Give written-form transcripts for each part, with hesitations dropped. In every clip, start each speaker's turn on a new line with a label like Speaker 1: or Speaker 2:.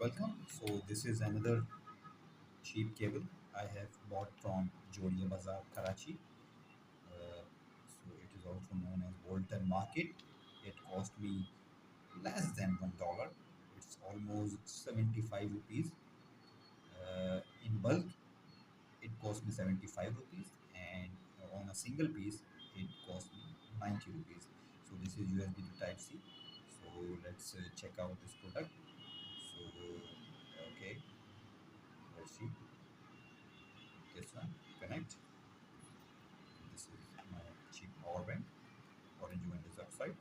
Speaker 1: Welcome. So this is another cheap cable I have bought from Jodia Bazaar, Karachi. So it is also known as Bolton Market. It cost me less than $1. It's almost 75 rupees. In bulk, it cost me 75 rupees, and on a single piece, it cost me 90 rupees. So this is USB to Type C. So let's check out this product. So okay, let's see this one. Connect. This is my cheap power bank. Orange one is upside,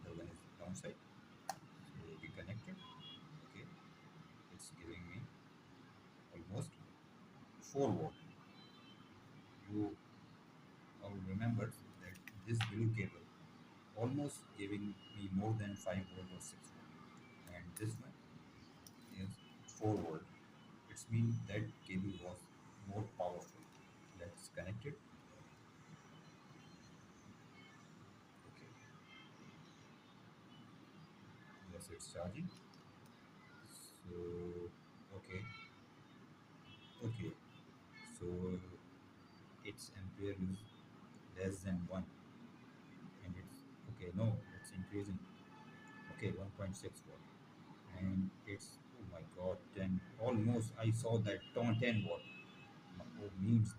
Speaker 1: other one is downside. So we connected. Okay, it's giving me almost 4 volt. You all remember that this blue cable almost giving me more than 5 volt or 6 volt, and this one is 4 volt. It's mean that cable was more powerful. Let's connect it. Okay, yes, it's charging. So okay, okay. So its ampere is less than 1, and it's okay, no, it's increasing. Okay, 1.6 watt, and it's, oh my god, 10, almost I saw that 10 watt. Oh, means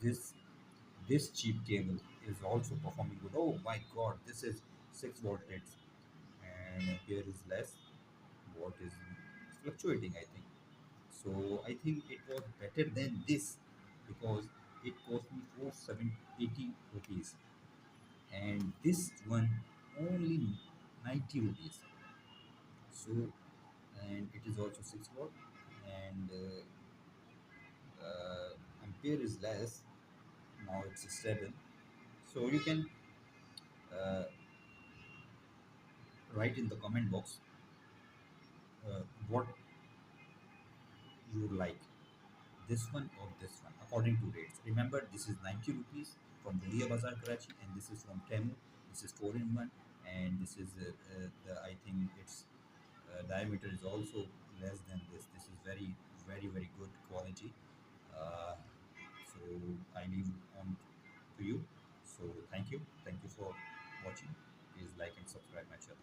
Speaker 1: this cheap cable is also performing good. Oh my god, this is 6 voltage, and here is less. Watt is fluctuating, I think. So I think it was better than this, because it cost me 480 rupees, and this one only 90 rupees. So, and it is also 6 watt, and ampere is less. Now it's stable. So you can uh, write in the comment box what you like, this one or this one, according to rates. Remember, this is 90 rupees from Dhulia Bazaar, Karachi, and this is from Temu. This is 4 in 1, and this is the, I think its diameter is also less than this. This is very, very, very good quality. Uh, so I leave on to you. So thank you for watching. Please like and subscribe my channel.